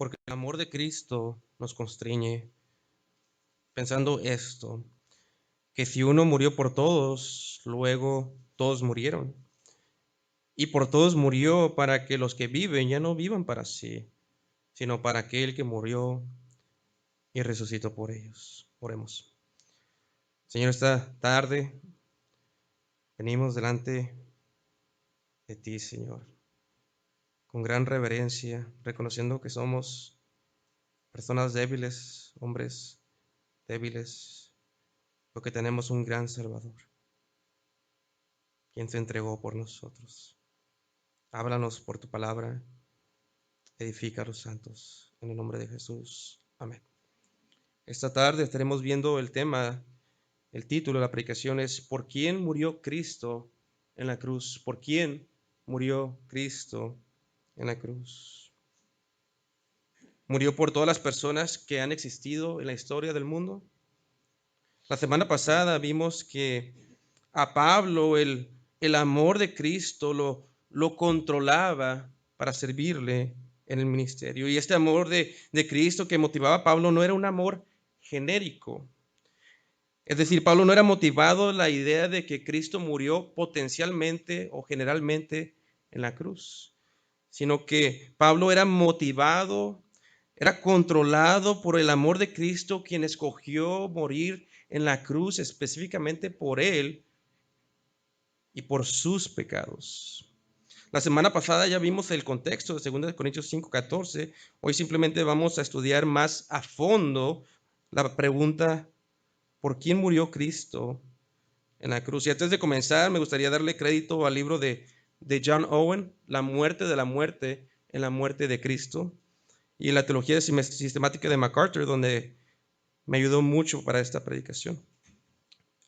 Porque el amor de Cristo nos constriñe, pensando esto, que si uno murió por todos, luego todos murieron. Y por todos murió para que los que viven ya no vivan para sí, sino para aquel que murió y resucitó por ellos. Oremos. Señor, esta tarde venimos delante de ti, Señor, con gran reverencia, reconociendo que somos personas débiles, hombres débiles, porque tenemos un gran Salvador, quien se entregó por nosotros. Háblanos por tu palabra, edifica a los santos, en el nombre de Jesús. Amén. Esta tarde estaremos viendo el tema, el título de la predicación es ¿por quién murió Cristo en la cruz? ¿Por quién murió Cristo en la cruz? ¿Murió por todas las personas que han existido en la historia del mundo? La semana pasada vimos que a Pablo el amor de Cristo lo controlaba para servirle en el ministerio. Y este amor de Cristo que motivaba a Pablo no era un amor genérico. Es decir, Pablo no era motivado la idea de que Cristo murió potencialmente o generalmente en la cruz, sino que Pablo era motivado, era controlado por el amor de Cristo, quien escogió morir en la cruz específicamente por él y por sus pecados. La semana pasada ya vimos el contexto de 2 Corintios 5:14. Hoy simplemente vamos a estudiar más a fondo la pregunta, ¿por quién murió Cristo en la cruz? Y antes de comenzar, me gustaría darle crédito al libro de John Owen, La muerte de la muerte en la muerte de Cristo, y la teología sistemática de MacArthur, donde me ayudó mucho para esta predicación.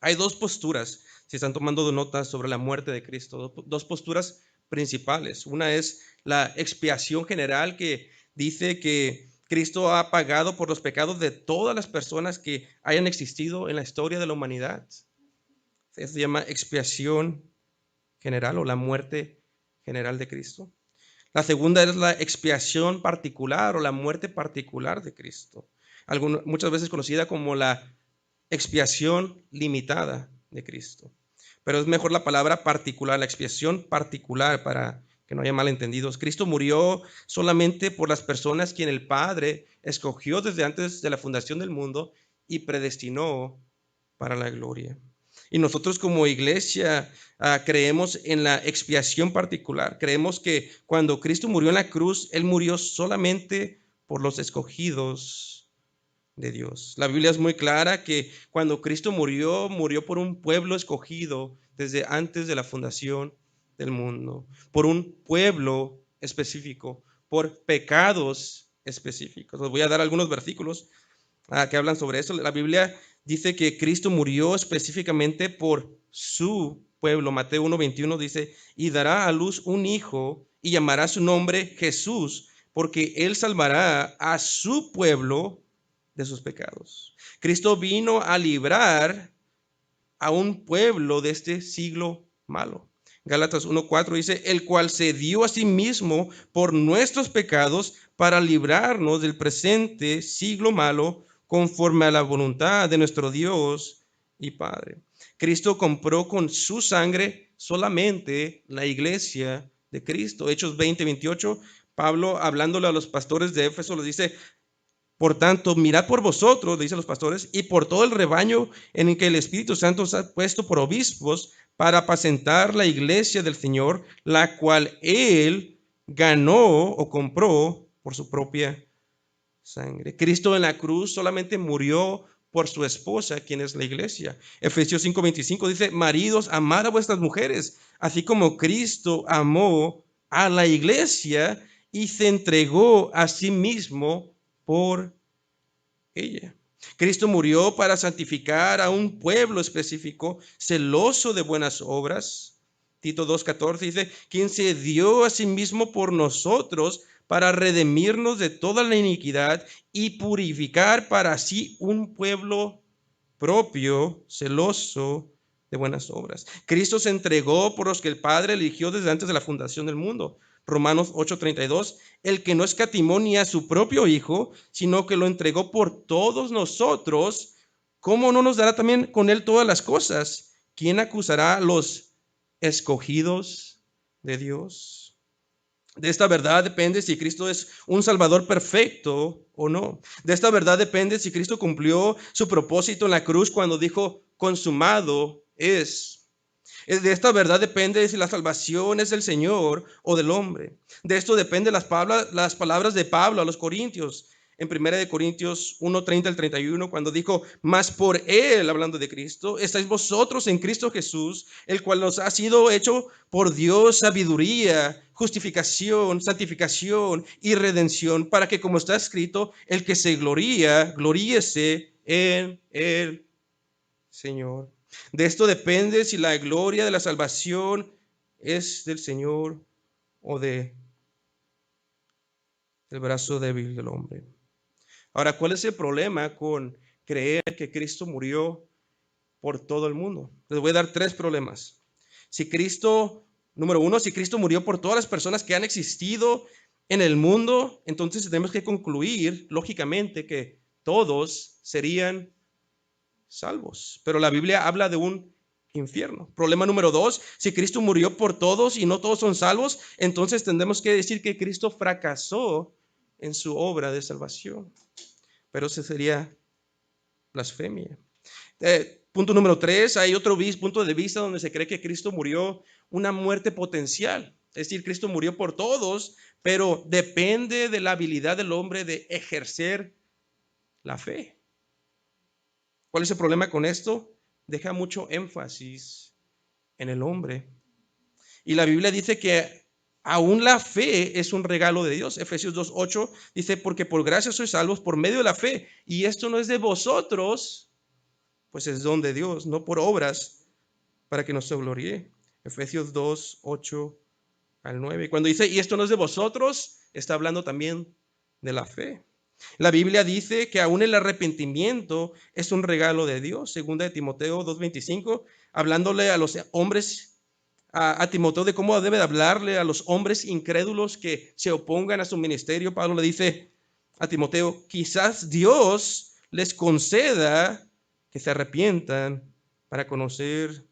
Hay dos posturas, si están tomando notas sobre la muerte de Cristo, dos posturas principales. Una es la expiación general, que dice que Cristo ha pagado por los pecados de todas las personas que hayan existido en la historia de la humanidad. Eso se llama expiación general o la muerte general de Cristo. La segunda es la expiación particular o la muerte particular de Cristo, muchas veces conocida como la expiación limitada de Cristo. Pero es mejor la palabra particular, la expiación particular, para que no haya malentendidos. Cristo murió solamente por las personas quien el Padre escogió desde antes de la fundación del mundo y predestinó para la gloria. Y nosotros como iglesia creemos en la expiación particular. Creemos que cuando Cristo murió en la cruz, Él murió solamente por los escogidos de Dios. La Biblia es muy clara que cuando Cristo murió, murió por un pueblo escogido desde antes de la fundación del mundo, por un pueblo específico, por pecados específicos. Les voy a dar algunos versículos que hablan sobre eso. La Biblia dice que Cristo murió específicamente por su pueblo. Mateo 1:21 dice, y dará a luz un hijo y llamará su nombre Jesús, porque él salvará a su pueblo de sus pecados. Cristo vino a librar a un pueblo de este siglo malo. Gálatas 1:4 dice, el cual se dio a sí mismo por nuestros pecados para librarnos del presente siglo malo, conforme a la voluntad de nuestro Dios y Padre. Cristo compró con su sangre solamente la iglesia de Cristo. Hechos 20:28, Pablo, hablándole a los pastores de Éfeso, les dice, por tanto, mirad por vosotros, dicen los pastores, y por todo el rebaño en el que el Espíritu Santo os ha puesto por obispos para apacentar la iglesia del Señor, la cual Él ganó o compró por su propia sangre. Cristo en la cruz solamente murió por su esposa, quien es la iglesia. Efesios 5:25 dice, maridos, amad a vuestras mujeres, así como Cristo amó a la iglesia y se entregó a sí mismo por ella. Cristo murió para santificar a un pueblo específico, celoso de buenas obras. Tito 2:14 dice, quien se dio a sí mismo por nosotros para redimirnos de toda la iniquidad y purificar para sí un pueblo propio, celoso de buenas obras. Cristo se entregó por los que el Padre eligió desde antes de la fundación del mundo. Romanos 8:32, el que no escatimó ni a su propio Hijo, sino que lo entregó por todos nosotros, ¿cómo no nos dará también con él todas las cosas? ¿Quién acusará a los escogidos de Dios? De esta verdad depende si Cristo es un Salvador perfecto o no. De esta verdad depende si Cristo cumplió su propósito en la cruz cuando dijo, consumado es. De esta verdad depende si la salvación es del Señor o del hombre. De esto dependen las palabras de Pablo a los Corintios. En 1 Corintios 1:30 al 31, cuando dijo, mas por él, hablando de Cristo, estáis vosotros en Cristo Jesús, el cual nos ha sido hecho por Dios sabiduría, justificación, santificación y redención, para que, como está escrito, el que se gloría, gloríese en el Señor. De esto depende si la gloria de la salvación es del Señor o del brazo débil del hombre. Ahora, ¿cuál es el problema con creer que Cristo murió por todo el mundo? Les voy a dar 3 problemas. Si Cristo, número 1, si Cristo murió por todas las personas que han existido en el mundo, entonces tenemos que concluir, lógicamente, que todos serían salvos. Pero la Biblia habla de un infierno. Problema número 2, si Cristo murió por todos y no todos son salvos, entonces tendremos que decir que Cristo fracasó en su obra de salvación. Pero ese sería blasfemia. Punto número 3, hay otro punto de vista donde se cree que Cristo murió una muerte potencial. Es decir, Cristo murió por todos, pero depende de la habilidad del hombre de ejercer la fe. ¿Cuál es el problema con esto? Deja mucho énfasis en el hombre. Y la Biblia dice que aún la fe es un regalo de Dios. Efesios 2:8 dice, porque por gracia sois salvos por medio de la fe. Y esto no es de vosotros, pues es don de Dios, no por obras, para que no se gloríe. Efesios 2:8 al 9. Cuando dice, y esto no es de vosotros, está hablando también de la fe. La Biblia dice que aún el arrepentimiento es un regalo de Dios. Segunda de Timoteo 2:25, hablándole a los hombres, a Timoteo, de cómo debe de hablarle a los hombres incrédulos que se opongan a su ministerio. Pablo le dice a Timoteo, quizás Dios les conceda que se arrepientan para conocer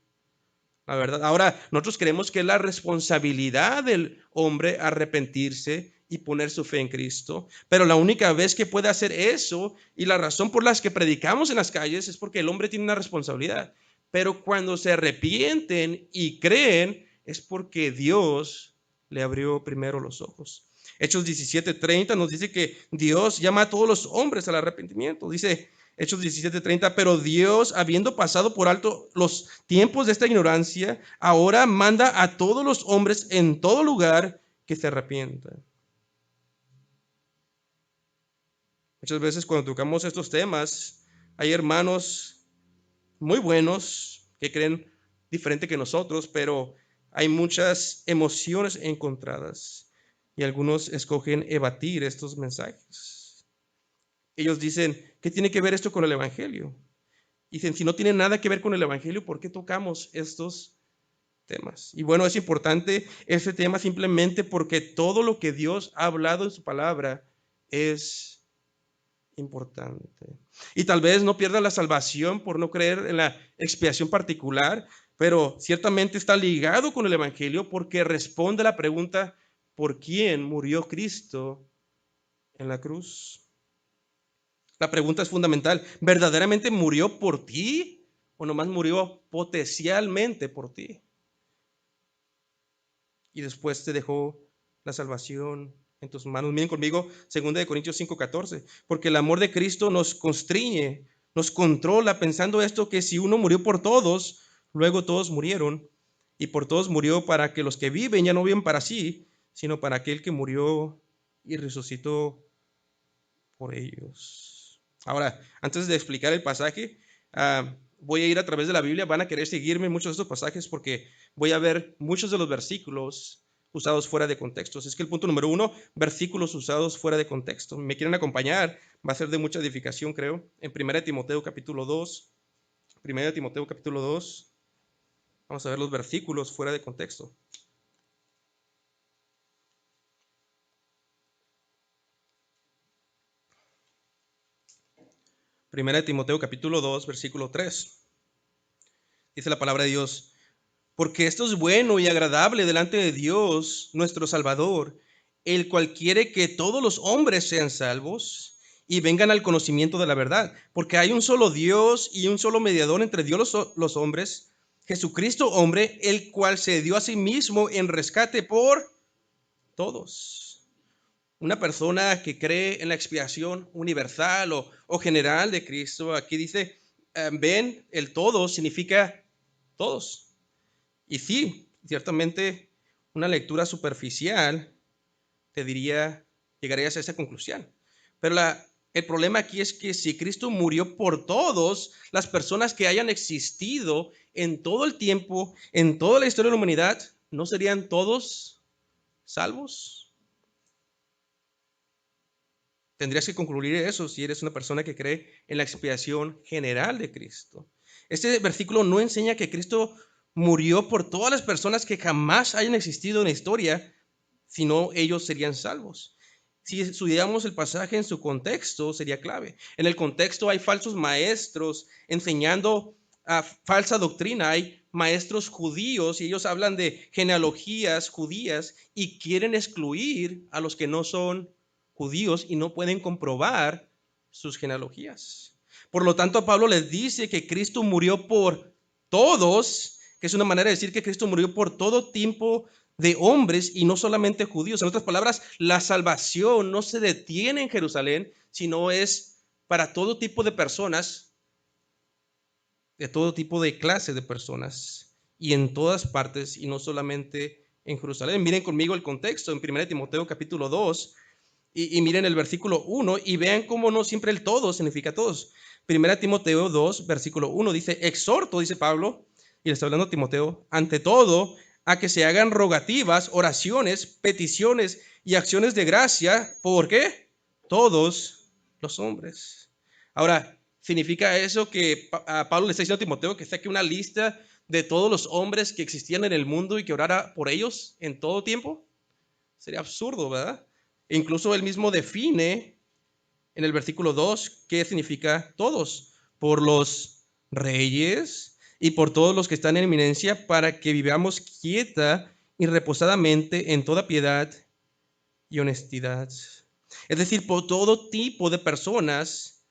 la verdad. Ahora, nosotros creemos que es la responsabilidad del hombre arrepentirse y poner su fe en Cristo, pero la única vez que puede hacer eso y la razón por las que predicamos en las calles es porque el hombre tiene una responsabilidad. Pero cuando se arrepienten y creen es porque Dios le abrió primero los ojos. Hechos 17:30 nos dice que Dios llama a todos los hombres al arrepentimiento. Dice Hechos 17:30, pero Dios, habiendo pasado por alto los tiempos de esta ignorancia, ahora manda a todos los hombres en todo lugar que se arrepientan. Muchas veces cuando tocamos estos temas, hay hermanos muy buenos que creen diferente que nosotros, pero hay muchas emociones encontradas y algunos escogen evadir estos mensajes. Ellos dicen, ¿qué tiene que ver esto con el Evangelio? Dicen, si no tiene nada que ver con el Evangelio, ¿por qué tocamos estos temas? Y bueno, es importante este tema simplemente porque todo lo que Dios ha hablado en su palabra es importante. Y tal vez no pierda la salvación por no creer en la expiación particular, pero ciertamente está ligado con el Evangelio porque responde a la pregunta, ¿por quién murió Cristo en la cruz? La pregunta es fundamental. ¿Verdaderamente murió por ti o nomás murió potencialmente por ti? Y después te dejó la salvación en tus manos. Miren conmigo, 2 Corintios 5:14. Porque el amor de Cristo nos constriñe, nos controla, pensando esto, que si uno murió por todos, luego todos murieron. Y por todos murió para que los que viven ya no viven para sí, sino para aquel que murió y resucitó por ellos. Ahora, antes de explicar el pasaje, voy a ir a través de la Biblia. Van a querer seguirme en muchos de estos pasajes porque voy a ver muchos de los versículos usados fuera de contexto. Es que el punto número 1, versículos usados fuera de contexto. ¿Me quieren acompañar? Va a ser de mucha edificación, creo. En 1 Timoteo capítulo 2, 1 Timoteo capítulo 2, vamos a ver los versículos fuera de contexto. Primera de Timoteo capítulo 2, versículo 3. Dice la palabra de Dios: porque esto es bueno y agradable delante de Dios, nuestro Salvador, el cual quiere que todos los hombres sean salvos y vengan al conocimiento de la verdad. Porque hay un solo Dios y un solo mediador entre Dios los hombres, Jesucristo hombre, el cual se dio a sí mismo en rescate por todos. Una persona que cree en la expiación universal o general de Cristo, aquí dice, ven, el todo significa todos. Y sí, ciertamente una lectura superficial te diría, llegarías a esa conclusión. Pero el problema aquí es que si Cristo murió por todos, las personas que hayan existido en todo el tiempo, en toda la historia de la humanidad, ¿no serían todos salvos? Tendrías que concluir eso si eres una persona que cree en la expiación general de Cristo. Este versículo no enseña que Cristo murió por todas las personas que jamás hayan existido en la historia, sino ellos serían salvos. Si estudiamos el pasaje en su contexto, sería clave. En el contexto hay falsos maestros enseñando falsa doctrina. Hay maestros judíos y ellos hablan de genealogías judías y quieren excluir a los que no son judíos y no pueden comprobar sus genealogías. Por lo tanto, Pablo les dice que Cristo murió por todos, que es una manera de decir que Cristo murió por todo tipo de hombres y no solamente judíos. En otras palabras, la salvación no se detiene en Jerusalén, sino es para todo tipo de personas, de todo tipo de clase de personas y en todas partes y no solamente en Jerusalén. Miren conmigo el contexto en 1 Timoteo capítulo 2 y miren el versículo 1 y vean cómo no siempre el todo significa todos. 1 Timoteo 2, versículo 1 dice, exhorto, dice Pablo, y le está hablando a Timoteo, ante todo, a que se hagan rogativas, oraciones, peticiones y acciones de gracia. ¿Por qué? Todos los hombres. Ahora, ¿significa eso que Pablo le está diciendo a Timoteo que saque una lista de todos los hombres que existían en el mundo y que orara por ellos en todo tiempo? Sería absurdo, ¿verdad? E incluso él mismo define en el versículo 2 qué significa todos. Por los reyes y por todos los que están en eminencia, para que vivamos quieta y reposadamente en toda piedad y honestidad. Es decir, por todo tipo de personas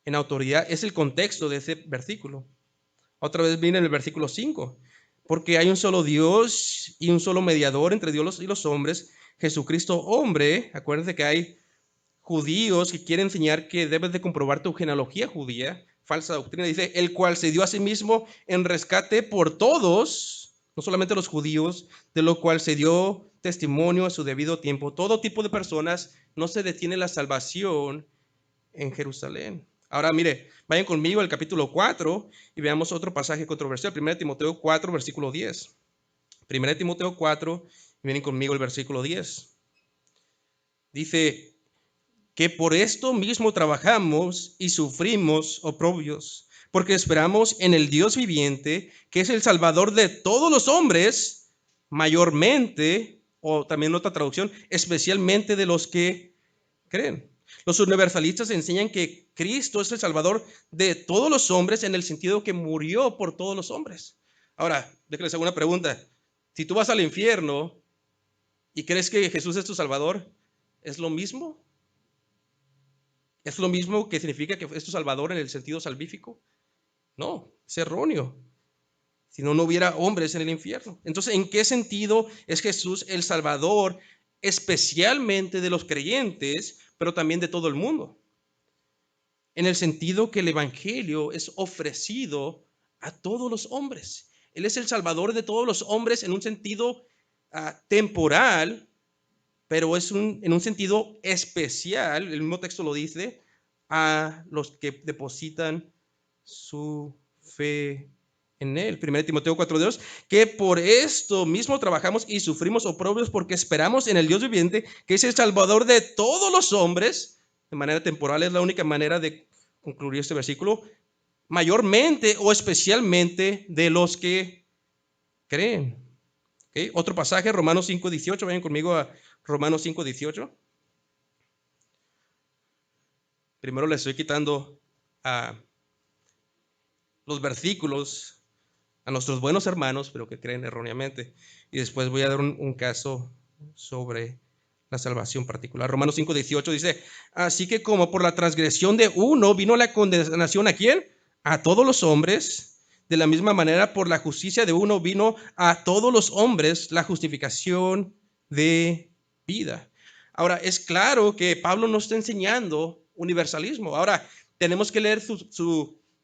en autoridad. Es el contexto de ese versículo. Otra vez viene en el versículo 5. Porque hay un solo Dios y un solo mediador entre Dios y los hombres, Jesucristo hombre. Acuérdense que hay judíos que quieren enseñar que debes de comprobar tu genealogía judía, falsa doctrina, dice, el cual se dio a sí mismo en rescate por todos, no solamente los judíos, de lo cual se dio testimonio a su debido tiempo. Todo tipo de personas, no se detiene la salvación en Jerusalén. Ahora mire, vayan conmigo al capítulo 4 y veamos otro pasaje controversial, 1 Timoteo 4, versículo 10. 1 Timoteo 4, y vienen conmigo el versículo 10. Dice, que por esto mismo trabajamos y sufrimos oprobios, porque esperamos en el Dios viviente, que es el Salvador de todos los hombres, mayormente, o también otra traducción, especialmente de los que creen. Los universalistas enseñan que Cristo es el Salvador de todos los hombres en el sentido que murió por todos los hombres. Ahora, déjenles hacer una pregunta. Si tú vas al infierno y crees que Jesús es tu Salvador, ¿es lo mismo? ¿Es lo mismo que significa que es tu Salvador en el sentido salvífico? No, es erróneo. Si no, no hubiera hombres en el infierno. Entonces, ¿en qué sentido es Jesús el Salvador, especialmente de los creyentes, pero también de todo el mundo? En el sentido que el Evangelio es ofrecido a todos los hombres. Él es el Salvador de todos los hombres en un sentido temporal, pero es en un sentido especial, el mismo texto lo dice, a los que depositan su fe en él. 1 Timoteo 4:2, que por esto mismo trabajamos y sufrimos oprobios porque esperamos en el Dios viviente, que es el Salvador de todos los hombres. De manera temporal es la única manera de concluir este versículo, mayormente o especialmente de los que creen. ¿Okay? Otro pasaje, Romanos 5:18, vayan conmigo a Romanos 5:18. Primero le estoy quitando los versículos a nuestros buenos hermanos, pero que creen erróneamente. Y después voy a dar un caso sobre la salvación particular. Romanos 5:18 dice, así que como por la transgresión de uno vino la condenación, ¿a quién? A todos los hombres. De la misma manera, por la justicia de uno vino a todos los hombres la justificación de vida. Ahora, es claro que Pablo no está enseñando universalismo. Ahora, tenemos que leer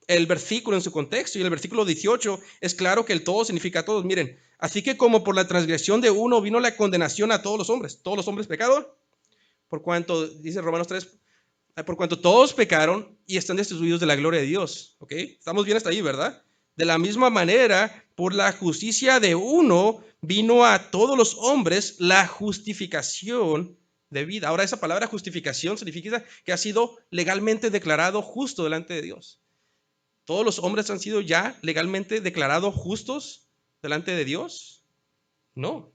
el versículo en su contexto, y el versículo 18 es claro que el todo significa todos. Miren, así que como por la transgresión de uno vino la condenación a todos los hombres pecaron, por cuanto, dice Romanos 3, por cuanto todos pecaron y están destituidos de la gloria de Dios. ¿Ok? Estamos bien hasta ahí, ¿verdad? De la misma manera, por la justicia de uno vino a todos los hombres la justificación de vida. Ahora, esa palabra justificación significa que ha sido legalmente declarado justo delante de Dios. ¿Todos los hombres han sido ya legalmente declarados justos delante de Dios? No.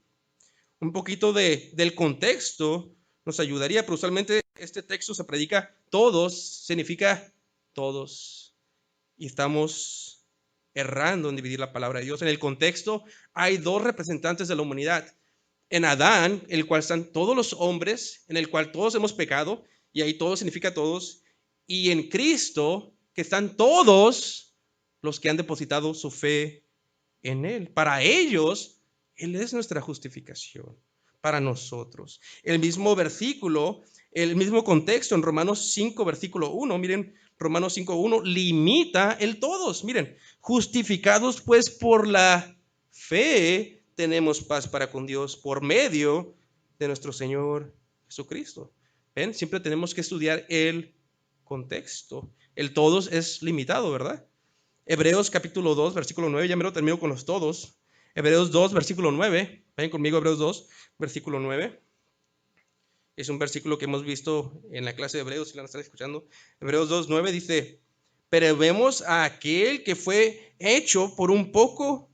Un poquito del contexto nos ayudaría, pero usualmente este texto se predica todos, significa todos. Y estamos errando en dividir la palabra de Dios. En el contexto hay dos representantes de la humanidad. En Adán, el cual están todos los hombres, en el cual todos hemos pecado, y ahí todo significa todos. Y en Cristo, que están todos los que han depositado su fe en Él. Para ellos, Él es nuestra justificación. Para nosotros. El mismo versículo, el mismo contexto en Romanos 5, versículo 1. Miren, Romanos 5, 1 limita el todos. Miren, justificados pues por la fe, tenemos paz para con Dios por medio de nuestro Señor Jesucristo. ¿Ven? Siempre tenemos que estudiar el contexto. El todos es limitado, ¿verdad? Hebreos capítulo 2, versículo 9, ya me lo termino con los todos. Hebreos 2, versículo 9, vayan conmigo, Hebreos 2, versículo 9. Es un versículo que hemos visto en la clase de Hebreos, si la están escuchando. Hebreos 2, 9 dice, pero vemos a aquel que fue hecho por un poco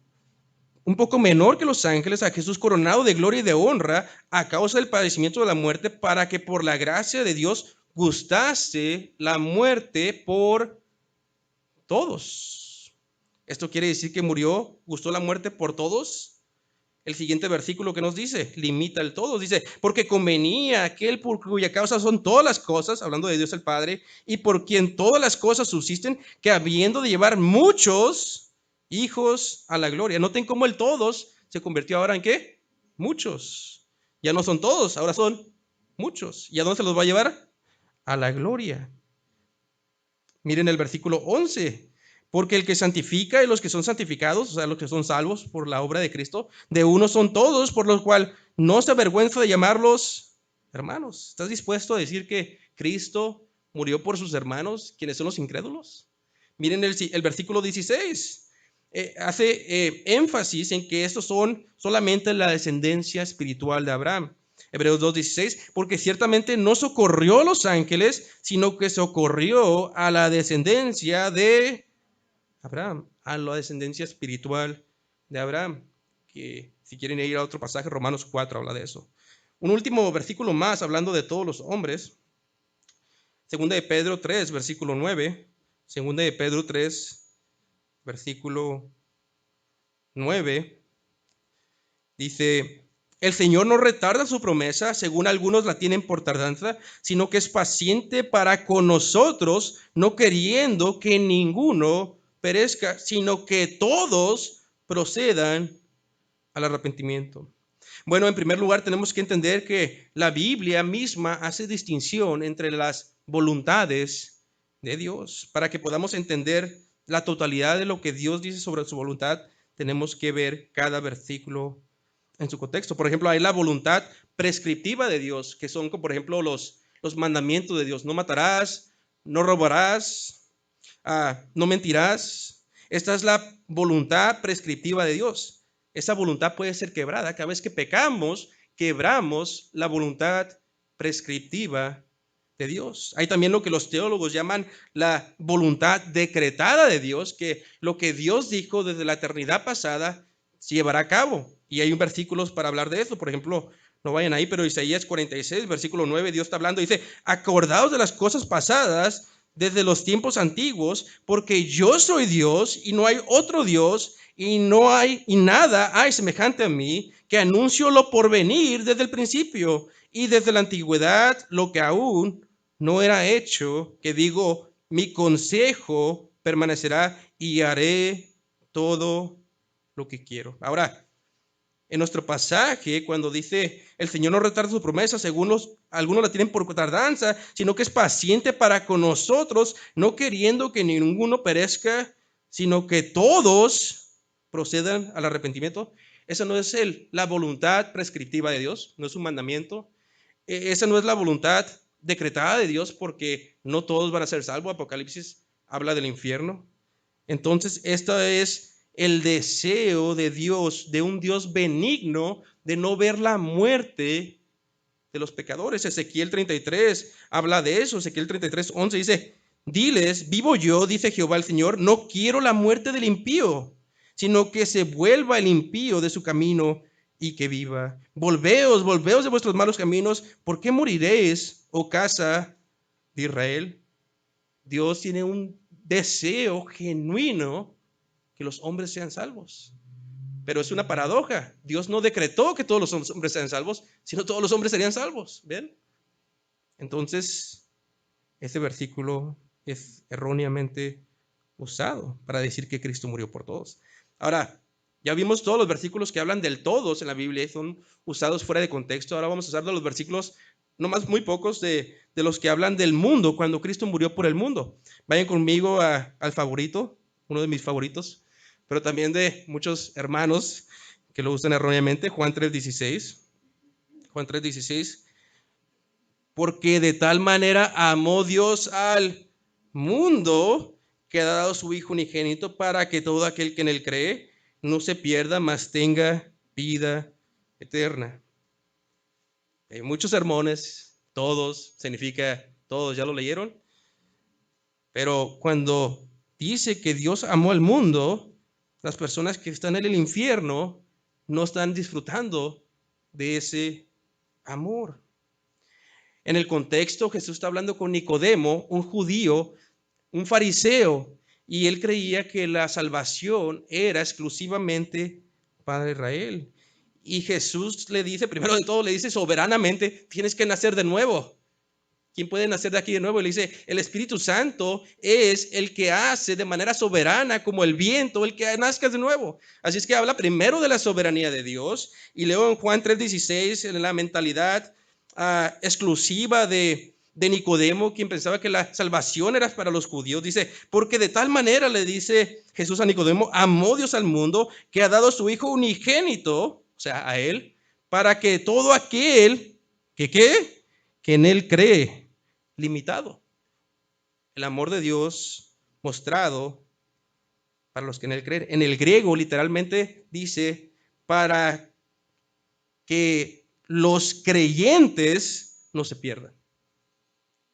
menor que los ángeles, a Jesús coronado de gloria y de honra a causa del padecimiento de la muerte, para que por la gracia de Dios gustase la muerte por todos. Esto quiere decir que gustó la muerte por todos. El siguiente versículo que nos dice, limita el todos, dice, porque convenía aquel por cuya causa son todas las cosas, hablando de Dios el Padre, y por quien todas las cosas subsisten, que habiendo de llevar muchos hijos a la gloria. Noten cómo el todos se convirtió ahora en ¿qué? Muchos. Ya no son todos, ahora son muchos. ¿Y a dónde se los va a llevar? A la gloria. Miren el versículo 11. Porque el que santifica y los que son santificados, o sea, los que son salvos por la obra de Cristo, de uno son todos, por lo cual no se avergüenza de llamarlos hermanos. ¿Estás dispuesto a decir que Cristo murió por sus hermanos, quienes son los incrédulos? Miren el versículo 16. Hace énfasis en que estos son solamente la descendencia espiritual de Abraham. Hebreos 2:16, porque ciertamente no socorrió a los ángeles, sino que socorrió a la descendencia de Abraham, a la descendencia espiritual de Abraham, que si quieren ir a otro pasaje, Romanos 4 habla de eso. Un último versículo más, hablando de todos los hombres, Segunda de Pedro 3, versículo 9, Segunda de Pedro 3, versículo 9, dice, el Señor no retarda su promesa, según algunos la tienen por tardanza, sino que es paciente para con nosotros, no queriendo que ninguno perezca, sino que todos procedan al arrepentimiento. Bueno, en primer lugar tenemos que entender que la Biblia misma hace distinción entre las voluntades de Dios. Para que podamos entender la totalidad de lo que Dios dice sobre su voluntad, tenemos que ver cada versículo en su contexto. Por ejemplo, hay la voluntad prescriptiva de Dios, que son, por ejemplo, los mandamientos de Dios. No matarás, no robarás, no mentirás. Esta es la voluntad prescriptiva de Dios. Esa voluntad puede ser quebrada. Cada vez que pecamos, quebramos la voluntad prescriptiva de Dios. Hay también lo que los teólogos llaman la voluntad decretada de Dios, que lo que Dios dijo desde la eternidad pasada se llevará a cabo. Y hay un versículos para hablar de eso. Por ejemplo, no vayan ahí, pero Isaías 46, versículo 9, Dios está hablando, dice, acordaos de las cosas pasadas, desde los tiempos antiguos, porque yo soy Dios y no hay otro Dios y no hay y nada hay semejante a mí, que anuncio lo por venir desde el principio y desde la antigüedad lo que aún no era hecho, que digo, mi consejo permanecerá y haré todo lo que quiero. Ahora, en nuestro pasaje, cuando dice el Señor no retarda su promesa, según algunos la tienen por tardanza, sino que es paciente para con nosotros, no queriendo que ninguno perezca, sino que todos procedan al arrepentimiento. Esa no es la voluntad prescriptiva de Dios, no es un mandamiento. Esa no es la voluntad decretada de Dios, porque no todos van a ser salvos. Apocalipsis habla del infierno. Entonces, esto es el deseo de Dios, de un Dios benigno, de no ver la muerte de los pecadores. Ezequiel 33 habla de eso. Ezequiel 33:11 dice, diles, vivo yo, dice Jehová el Señor, no quiero la muerte del impío, sino que se vuelva el impío de su camino y que viva. Volveos de vuestros malos caminos. ¿Por qué moriréis, oh casa de Israel? Dios tiene un deseo genuino que los hombres sean salvos. Pero es una paradoja. Dios no decretó que todos los hombres sean salvos, sino todos los hombres serían salvos. ¿Ven? Entonces, este versículo es erróneamente usado para decir que Cristo murió por todos. Ahora, ya vimos todos los versículos que hablan del todos en la Biblia, son usados fuera de contexto. Ahora vamos a usar de los versículos, nomás muy pocos, de los que hablan del mundo, cuando Cristo murió por el mundo. Vayan conmigo al favorito, uno de mis favoritos, pero también de muchos hermanos que lo usan erróneamente, Juan 3:16. Juan 3:16. Porque de tal manera amó Dios al mundo que ha dado su Hijo unigénito para que todo aquel que en él cree no se pierda, mas tenga vida eterna. Hay muchos sermones, todos, significa todos, ¿ya lo leyeron? Pero cuando dice que Dios amó al mundo, las personas que están en el infierno no están disfrutando de ese amor. En el contexto, Jesús está hablando con Nicodemo, un judío, un fariseo, y él creía que la salvación era exclusivamente para Israel. Y Jesús le dice, primero de todo, le dice soberanamente, tienes que nacer de nuevo. ¿Quién puede nacer de aquí de nuevo? Y le dice, el Espíritu Santo es el que hace de manera soberana, como el viento, el que nazca de nuevo. Así es que habla primero de la soberanía de Dios. Y luego en Juan 3:16, en la mentalidad exclusiva de Nicodemo, quien pensaba que la salvación era para los judíos, dice, porque de tal manera, le dice Jesús a Nicodemo, amó Dios al mundo, que ha dado a su Hijo unigénito, o sea, a él, para que todo aquel que en él cree, limitado. El amor de Dios mostrado para los que en él creen. En el griego literalmente dice para que los creyentes no se pierdan.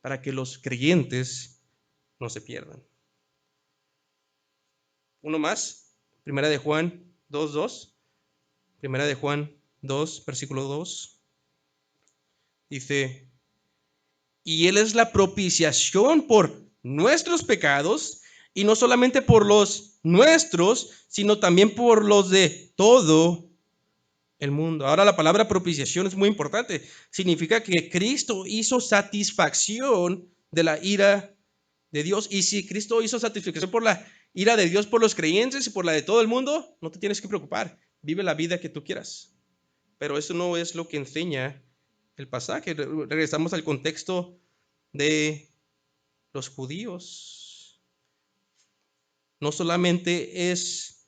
Para que los creyentes no se pierdan. Uno más. Primera de Juan 2:2. Primera de Juan 2, versículo 2. Dice, y él es la propiciación por nuestros pecados, y no solamente por los nuestros, sino también por los de todo el mundo. Ahora, la palabra propiciación es muy importante. Significa que Cristo hizo satisfacción de la ira de Dios. Y si Cristo hizo satisfacción por la ira de Dios por los creyentes y por la de todo el mundo, no te tienes que preocupar. Vive la vida que tú quieras. Pero eso no es lo que enseña el pasaje. Regresamos al contexto de los judíos. No solamente es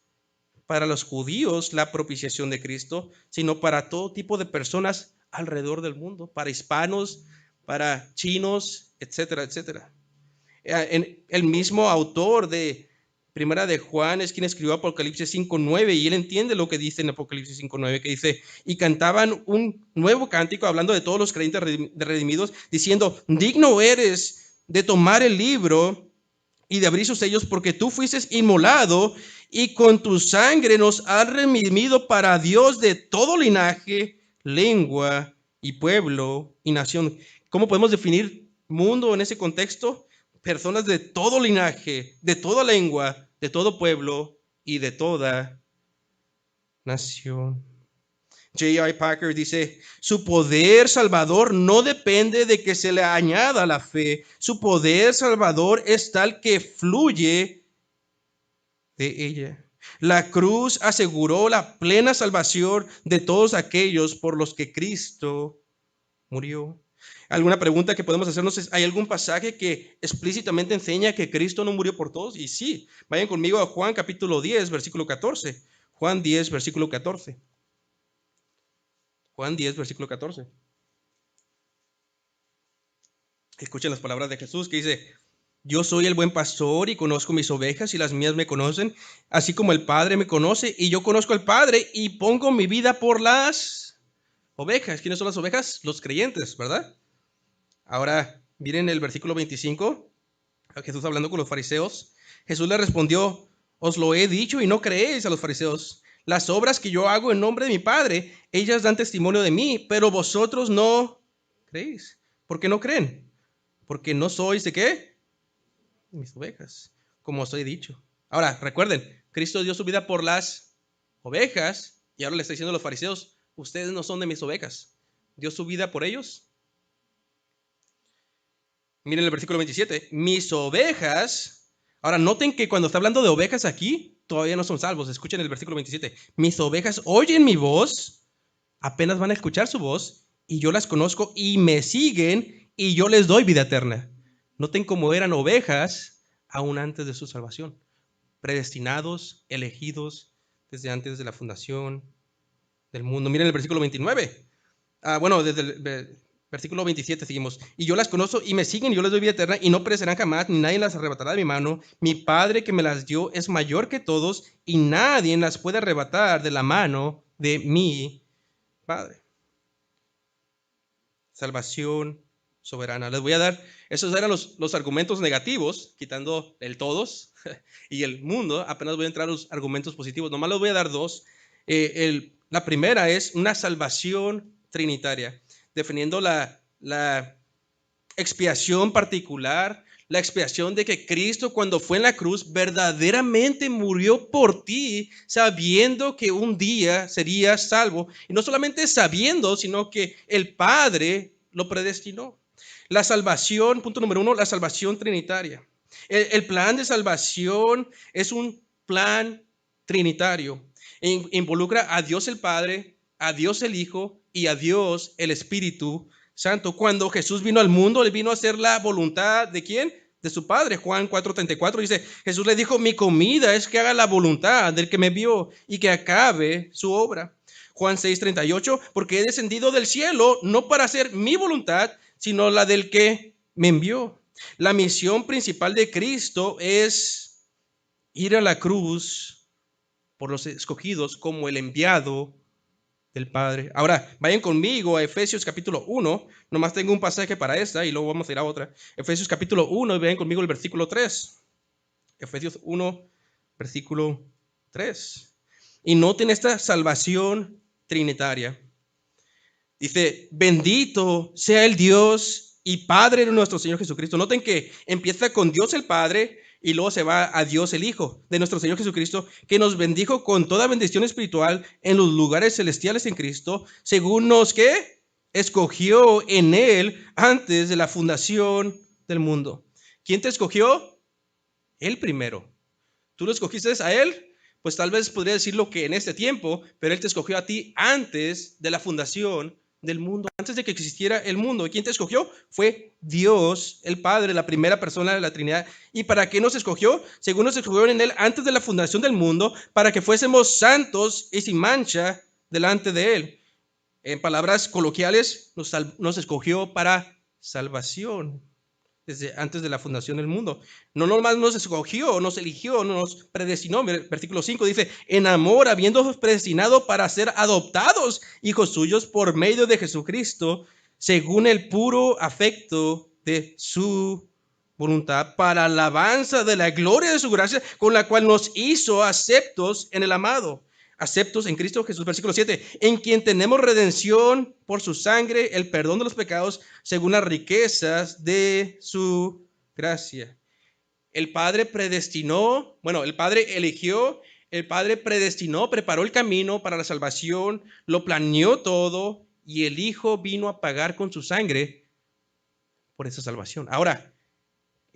para los judíos la propiciación de Cristo, sino para todo tipo de personas alrededor del mundo, para hispanos, para chinos, etcétera, etcétera. El mismo autor de Primera de Juan es quien escribió Apocalipsis 5:9, y él entiende lo que dice en Apocalipsis 5:9, que dice, y cantaban un nuevo cántico hablando de todos los creyentes redimidos, diciendo, digno eres de tomar el libro y de abrir sus sellos, porque tú fuiste inmolado y con tu sangre nos has redimido para Dios de todo linaje, lengua y pueblo y nación. ¿Cómo podemos definir mundo en ese contexto? personas de todo linaje, de toda lengua, de todo pueblo y de toda nación. J.I. Packer dice, su poder salvador no depende de que se le añada la fe. Su poder salvador es tal que fluye de ella. La cruz aseguró la plena salvación de todos aquellos por los que Cristo murió. ¿Alguna pregunta que podemos hacernos es, ¿hay algún pasaje que explícitamente enseña que Cristo no murió por todos? Y sí, vayan conmigo a Juan capítulo 10, versículo 14. Juan 10, versículo 14. Juan 10, versículo 14. Escuchen las palabras de Jesús que dice, yo soy el buen pastor y conozco mis ovejas y las mías me conocen, así como el Padre me conoce y yo conozco al Padre y pongo mi vida por las ovejas. ¿Quiénes son las ovejas? Los creyentes, ¿verdad? Ahora, miren el versículo 25, Jesús hablando con los fariseos. Jesús le respondió, os lo he dicho y no creéis a los fariseos. Las obras que yo hago en nombre de mi Padre, ellas dan testimonio de mí, pero vosotros no creéis. ¿Por qué no creen? Porque no sois, ¿de qué? Mis ovejas, como os he dicho. Ahora, recuerden, Cristo dio su vida por las ovejas y ahora le está diciendo a los fariseos, ustedes no son de mis ovejas. ¿Dio su vida por ellos? Miren el versículo 27. Mis ovejas. Ahora, noten que cuando está hablando de ovejas aquí, todavía no son salvos. Escuchen el versículo 27. Mis ovejas oyen mi voz, apenas van a escuchar su voz, y yo las conozco y me siguen, y yo les doy vida eterna. Noten cómo eran ovejas aún antes de su salvación. Predestinados, elegidos desde antes de la fundación del mundo. Miren el versículo 29. Desde el versículo 27 seguimos. Y yo las conozco y me siguen y yo les doy vida eterna y no perecerán jamás, ni nadie las arrebatará de mi mano. Mi Padre que me las dio es mayor que todos y nadie las puede arrebatar de la mano de mi Padre. Salvación soberana. Les voy a dar, esos eran los argumentos negativos, quitando el todos y el mundo. Apenas voy a entrar a los argumentos positivos. Nomás les voy a dar dos. La primera es una salvación trinitaria, definiendo la expiación particular, la expiación de que Cristo cuando fue en la cruz verdaderamente murió por ti, sabiendo que un día serías salvo. Y no solamente sabiendo, sino que el Padre lo predestinó. La salvación, punto número uno, la salvación trinitaria. El plan de salvación es un plan trinitario. Involucra a Dios el Padre, a Dios el Hijo y a Dios el Espíritu Santo. Cuando Jesús vino al mundo, Él vino a hacer la voluntad ¿de quién? De su Padre. Juan 4:34 dice, Jesús le dijo, mi comida es que haga la voluntad del que me vio y que acabe su obra. Juan 6:38, porque he descendido del cielo no para hacer mi voluntad, sino la del que me envió. La misión principal de Cristo es ir a la cruz por los escogidos como el enviado del Padre. Ahora, vayan conmigo a Efesios capítulo 1. Nomás tengo un pasaje para esta y luego vamos a ir a otra. Efesios capítulo 1 y vayan conmigo el versículo 3. Efesios 1, versículo 3. Y noten esta salvación trinitaria. Dice, bendito sea el Dios y Padre de nuestro Señor Jesucristo. Noten que empieza con Dios el Padre y luego se va a Dios el Hijo de nuestro Señor Jesucristo, que nos bendijo con toda bendición espiritual en los lugares celestiales en Cristo, según nos que escogió en Él antes de la fundación del mundo. ¿Quién te escogió? Él primero. ¿Tú lo escogiste a Él? Pues tal vez podría decirlo que en este tiempo, pero Él te escogió a ti antes de la fundación del mundo, antes de que existiera el mundo. ¿Y quién te escogió? Fue Dios, el Padre, la primera persona de la Trinidad. ¿Y para qué nos escogió? Según nos escogió en Él antes de la fundación del mundo, para que fuésemos santos y sin mancha delante de Él. En palabras coloquiales, nos escogió para salvación desde antes de la fundación del mundo. No nomás nos escogió, nos eligió, nos predestinó. Versículo 5 dice, en amor, habiendo predestinado para ser adoptados hijos suyos por medio de Jesucristo, según el puro afecto de su voluntad, para alabanza de la gloria de su gracia, con la cual nos hizo aceptos en el amado. Aceptos en Cristo Jesús, versículo 7, en quien tenemos redención por su sangre, el perdón de los pecados, según las riquezas de su gracia. El Padre predestinó, bueno, el Padre eligió, el Padre predestinó, preparó el camino para la salvación, lo planeó todo y el Hijo vino a pagar con su sangre por esa salvación. Ahora,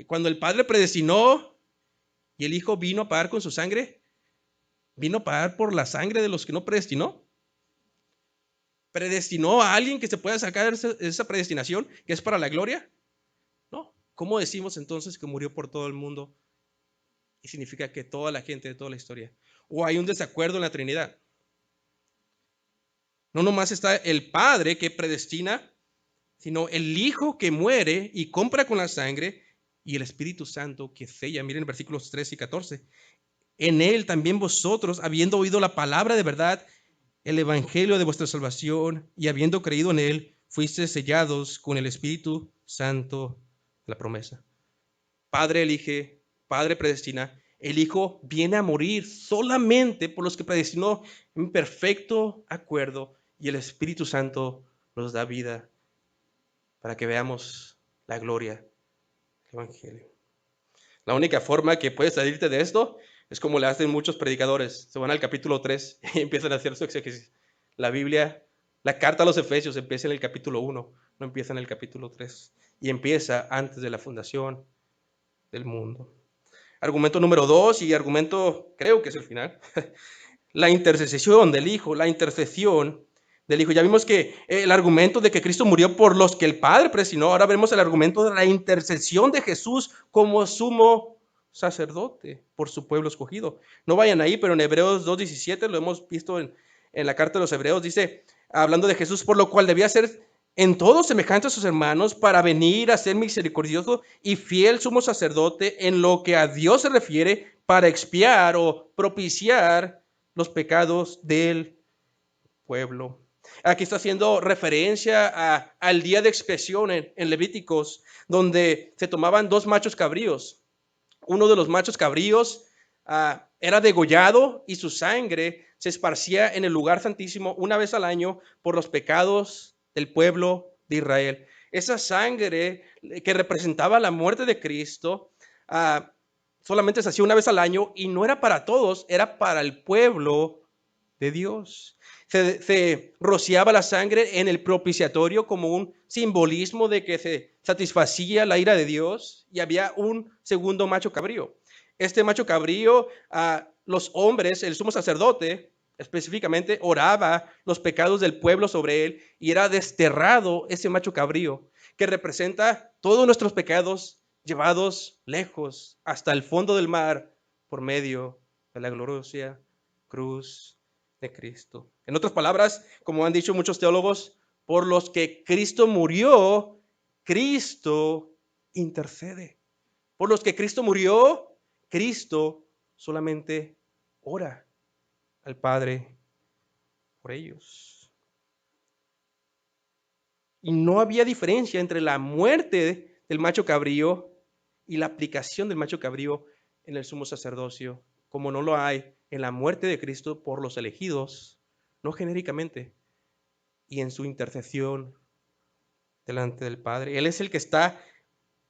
cuando el Padre predestinó y el Hijo vino a pagar con su sangre, vino a pagar por la sangre de los que no predestinó. ¿Predestinó a alguien que se pueda sacar esa predestinación que es para la gloria? No. ¿Cómo decimos entonces que murió por todo el mundo? Y significa que toda la gente de toda la historia. O hay un desacuerdo en la Trinidad. No nomás está el Padre que predestina, sino el Hijo que muere y compra con la sangre y el Espíritu Santo que sella. Miren versículos 13 y 14. En él también vosotros, habiendo oído la palabra de verdad, el evangelio de vuestra salvación, y habiendo creído en él, fuisteis sellados con el Espíritu Santo de la promesa. Padre elige, Padre predestina, el Hijo viene a morir solamente por los que predestinó en perfecto acuerdo, y el Espíritu Santo nos da vida para que veamos la gloria del evangelio. La única forma que puedes salirte de esto es como le hacen muchos predicadores. Se van al capítulo 3 y empiezan a hacer su exégesis. La Biblia, la carta a los Efesios empieza en el capítulo 1, no empieza en el capítulo 3. Y empieza antes de la fundación del mundo. Argumento número 2 y argumento, creo que es el final. La intercesión del Hijo, la intercesión del Hijo. Ya vimos que el argumento de que Cristo murió por los que el Padre predestinó. Ahora vemos el argumento de la intercesión de Jesús como sumo sacerdote por su pueblo escogido. No vayan ahí, pero en Hebreos 2:17 lo hemos visto en la carta de los Hebreos. Dice, hablando de Jesús, por lo cual debía ser en todo semejante a sus hermanos para venir a ser misericordioso y fiel sumo sacerdote en lo que a Dios se refiere para expiar o propiciar los pecados del pueblo. Aquí está haciendo referencia al día de expiación en Levíticos, donde se tomaban 2 machos cabríos. Uno de los machos cabríos era degollado y su sangre se esparcía en el lugar santísimo una vez al año por los pecados del pueblo de Israel. Esa sangre que representaba la muerte de Cristo solamente se hacía una vez al año y no era para todos, era para el pueblo de Dios. Se rociaba la sangre en el propiciatorio como un simbolismo de que se satisfacía la ira de Dios y había un segundo macho cabrío. Este macho cabrío, los hombres, el sumo sacerdote específicamente, oraba los pecados del pueblo sobre él y era desterrado ese macho cabrío que representa todos nuestros pecados llevados lejos hasta el fondo del mar por medio de la gloriosa cruz de Cristo. En otras palabras, como han dicho muchos teólogos, por los que Cristo murió, Cristo intercede. Por los que Cristo murió, Cristo solamente ora al Padre por ellos. Y no había diferencia entre la muerte del macho cabrío y la aplicación del macho cabrío en el sumo sacerdocio, como no lo hay en la muerte de Cristo por los elegidos, no genéricamente, y en su intercesión delante del Padre. Él es el que está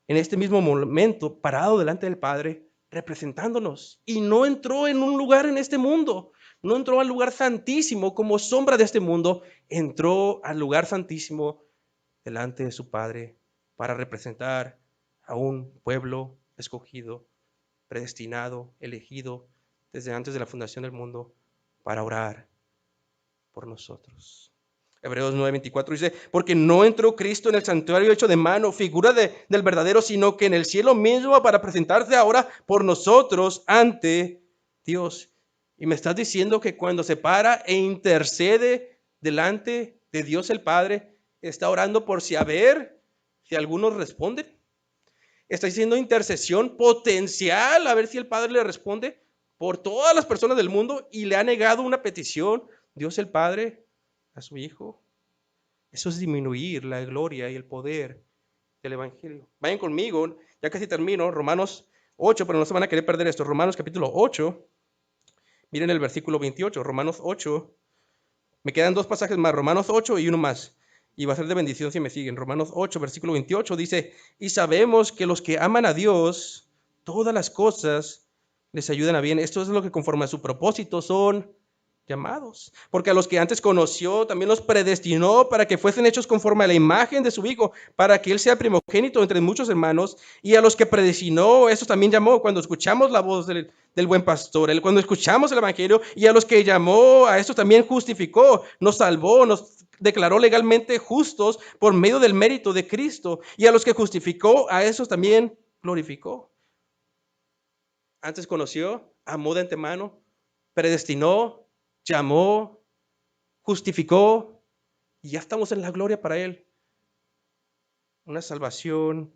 en este mismo momento parado delante del Padre, representándonos, y no entró en un lugar en este mundo, no entró al lugar santísimo como sombra de este mundo, entró al lugar santísimo delante de su Padre para representar a un pueblo escogido, predestinado, elegido desde antes de la fundación del mundo para orar por nosotros. Hebreos 9:24 dice, porque no entró Cristo en el santuario hecho de mano, figura del verdadero, sino que en el cielo mismo para presentarse ahora por nosotros ante Dios. Y me estás diciendo que cuando se para e intercede delante de Dios el Padre, está orando por si a ver si algunos responden. Está haciendo intercesión potencial a ver si el Padre le responde por todas las personas del mundo y le ha negado una petición Dios el Padre a su Hijo. Eso es disminuir la gloria y el poder del Evangelio. Vayan conmigo, ya casi termino, Romanos 8, pero no se van a querer perder esto. Romanos capítulo 8, miren el versículo 28, Romanos 8. Me quedan 2 pasajes más, Romanos 8 y uno más. y va a ser de bendición si me siguen. Romanos 8, versículo 28 dice, y sabemos que los que aman a Dios, todas las cosas les ayudan a bien. Esto es lo que conforme a su propósito son llamados. Porque a los que antes conoció, también los predestinó para que fuesen hechos conforme a la imagen de su Hijo, para que Él sea primogénito entre muchos hermanos. Y a los que predestinó, eso también llamó cuando escuchamos la voz del buen pastor, cuando escuchamos el Evangelio. Y a los que llamó, a estos también justificó, nos salvó, nos declaró legalmente justos por medio del mérito de Cristo. Y a los que justificó, a esos también glorificó. Antes conoció, amó de antemano, predestinó, llamó, justificó, y ya estamos en la gloria para Él. Una salvación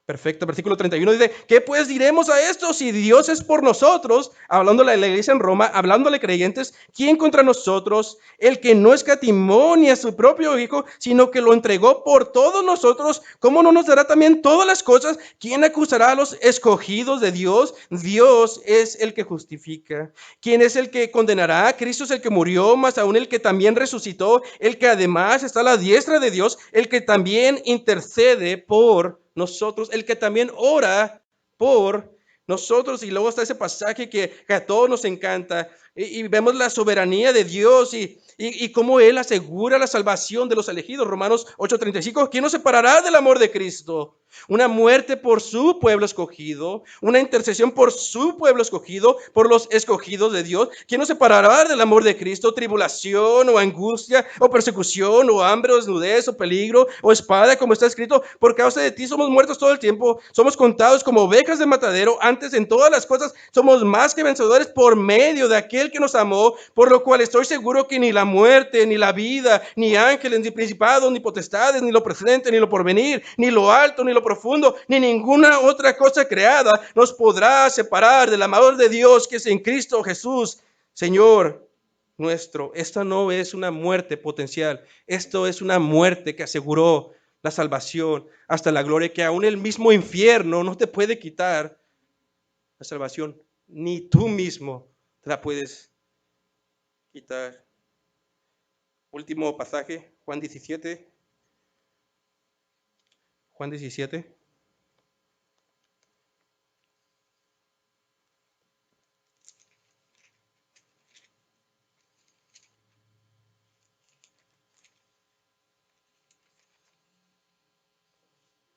perfecto. Versículo 31 dice, ¿qué pues diremos a esto? Si Dios es por nosotros, hablándole a la iglesia en Roma, hablándole creyentes, ¿quién contra nosotros? El que no escatimó ni a su propio Hijo, sino que lo entregó por todos nosotros, ¿cómo no nos dará también todas las cosas? ¿Quién acusará a los escogidos de Dios? Dios es el que justifica. ¿Quién es el que condenará? Cristo es el que murió, más aún el que también resucitó, el que además está a la diestra de Dios, el que también intercede por nosotros, el que también ora por nosotros. Y luego está ese pasaje que a todos nos encanta y vemos la soberanía de Dios y cómo Él asegura la salvación de los elegidos. Romanos 8:35, ¿quién nos separará del amor de Cristo? Una muerte por su pueblo escogido, una intercesión por su pueblo escogido, por los escogidos de Dios. ¿Quién nos separará del amor de Cristo? Tribulación o angustia o persecución o hambre o desnudez o peligro o espada, como está escrito, por causa de ti somos muertos todo el tiempo, somos contados como ovejas de matadero. Antes en todas las cosas somos más que vencedores por medio de aquel que nos amó, por lo cual estoy seguro que ni la muerte, ni la vida, ni ángeles, ni principados, ni potestades, ni lo presente, ni lo porvenir, ni lo alto, ni lo profundo, ni ninguna otra cosa creada nos podrá separar del amor de Dios que es en Cristo Jesús, Señor nuestro. Esta no es una muerte potencial, esto es una muerte que aseguró la salvación hasta la gloria, que aún el mismo infierno no te puede quitar la salvación, ni tú mismo te la puedes quitar. Último pasaje, Juan 17. Juan 17.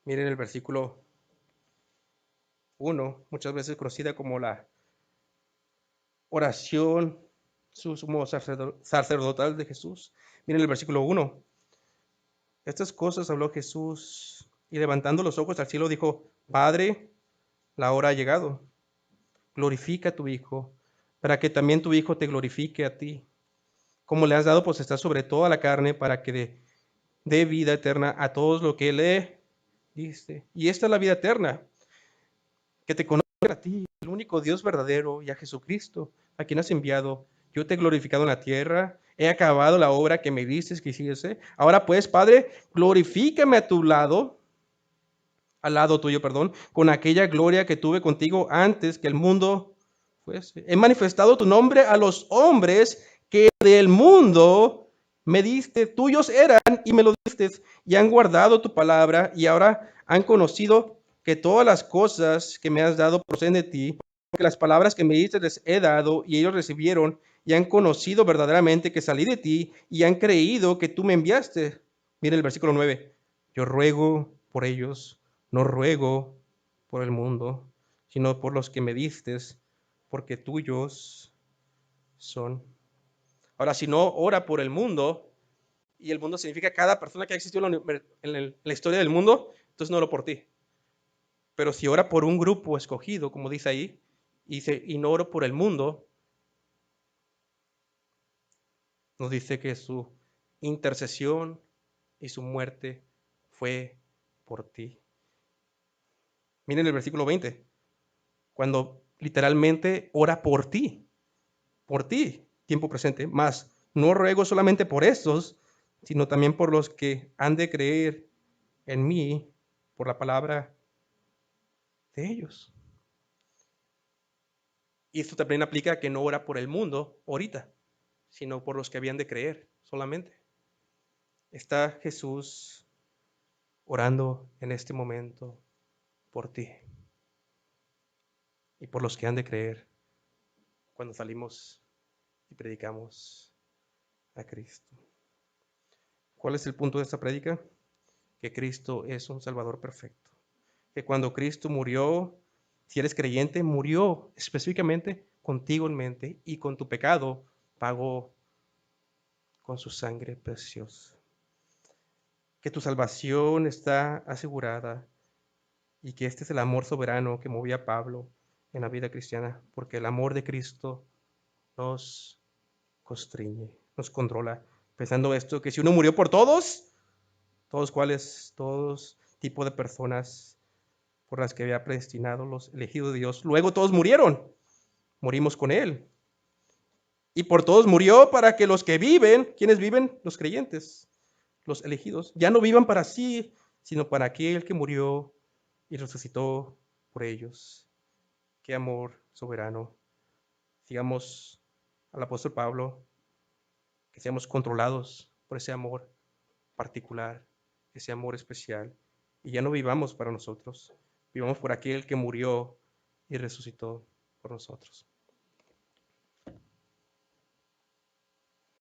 Miren el versículo 1, muchas veces conocida como la oración sumo sacerdotal de Jesús. Miren el versículo 1. Estas cosas habló Jesús y levantando los ojos al cielo dijo, Padre, la hora ha llegado. Glorifica a tu Hijo, para que también tu Hijo te glorifique a ti. Como le has dado potestad sobre toda la carne, para que dé vida eterna a todos los que le diste. Y esta es la vida eterna, que te conozcan a ti, el único Dios verdadero, y a Jesucristo, a quien has enviado. Yo te he glorificado en la tierra, he acabado la obra que me diste que hiciese. Ahora pues, Padre, glorifícame a tu lado, al lado tuyo, perdón, con aquella gloria que tuve contigo antes que el mundo fuese. He manifestado tu nombre a los hombres que del mundo me diste, tuyos eran y me lo diste, y han guardado tu palabra, y ahora han conocido que todas las cosas que me has dado proceden de ti, porque las palabras que me diste les he dado, y ellos recibieron, y han conocido verdaderamente que salí de ti, y han creído que tú me enviaste. Mira el versículo 9. Yo ruego por ellos, no ruego por el mundo, sino por los que me diste, porque tuyos son. Ahora, si no ora por el mundo, y el mundo significa cada persona que ha existido en la historia del mundo, entonces no ora por ti. Pero si ora por un grupo escogido, como dice ahí, y no ora por el mundo, nos dice que su intercesión y su muerte fue por ti. Miren el versículo 20, cuando literalmente ora por ti, tiempo presente, más no ruego solamente por estos, sino también por los que han de creer en mí por la palabra de ellos. Y esto también aplica que no ora por el mundo ahorita, sino por los que habían de creer solamente. Está Jesús orando en este momento por ti y por los que han de creer cuando salimos y predicamos a Cristo. ¿Cuál es el punto de esta prédica? Que Cristo es un Salvador perfecto. Que cuando Cristo murió, si eres creyente, murió específicamente contigo en mente y con tu pecado pagó con su sangre preciosa. Que tu salvación está asegurada y que este es el amor soberano que movía a Pablo en la vida cristiana, porque el amor de Cristo nos constriñe, nos controla, pensando esto, que si uno murió por todos, todos tipo de personas por las que había predestinado los elegidos de Dios, luego todos murieron, morimos con Él. Y por todos murió para que los que viven, ¿quiénes viven? Los creyentes, los elegidos, ya no vivan para sí, sino para aquel que murió y resucitó por ellos. Qué amor soberano. Sigamos al apóstol Pablo, que seamos controlados por ese amor particular, ese amor especial, y ya no vivamos para nosotros, vivamos por aquel que murió y resucitó por nosotros.